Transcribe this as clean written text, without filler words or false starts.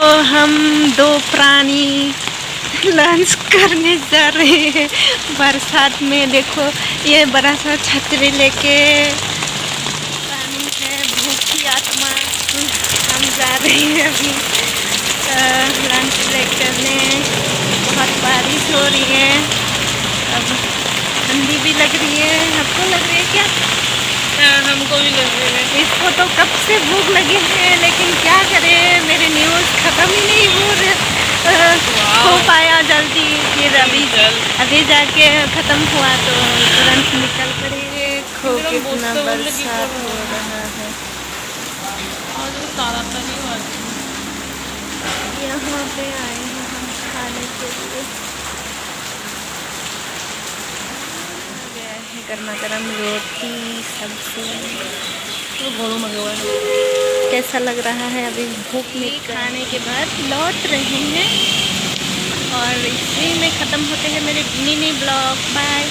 तो हम दो प्राणी लंच करने जा रहे हैं बरसात में। देखो ये बड़ा सा छतरी लेके प्राणी है, भूखी आत्मा। हम जा रहे हैं अभी लंच ब्रेक करने। बहुत बारिश हो रही है, अब ठंडी भी लग रही है। आपको लग रही है क्या? हमको भी लग रही है। इसको तो कब से भूख लगी है, लेकिन क्या करें, मेरे न्यूज़ ख़त्म ही नहीं हो पाया जल्दी। फिर अभी जाके ख़त्म हुआ तो तुरंत निकल पड़े। देखो कितना बरसात हो रहा है। यहाँ पे आए हैं हम खाने के लिए। गया है गर्मा गर्म रोटी सब्जी। कैसा लग रहा है? अभी भूख में खाने के बाद लौट रहे हैं और इसी में ख़त्म होते हैं मेरे मिनी ब्लॉग। बाय।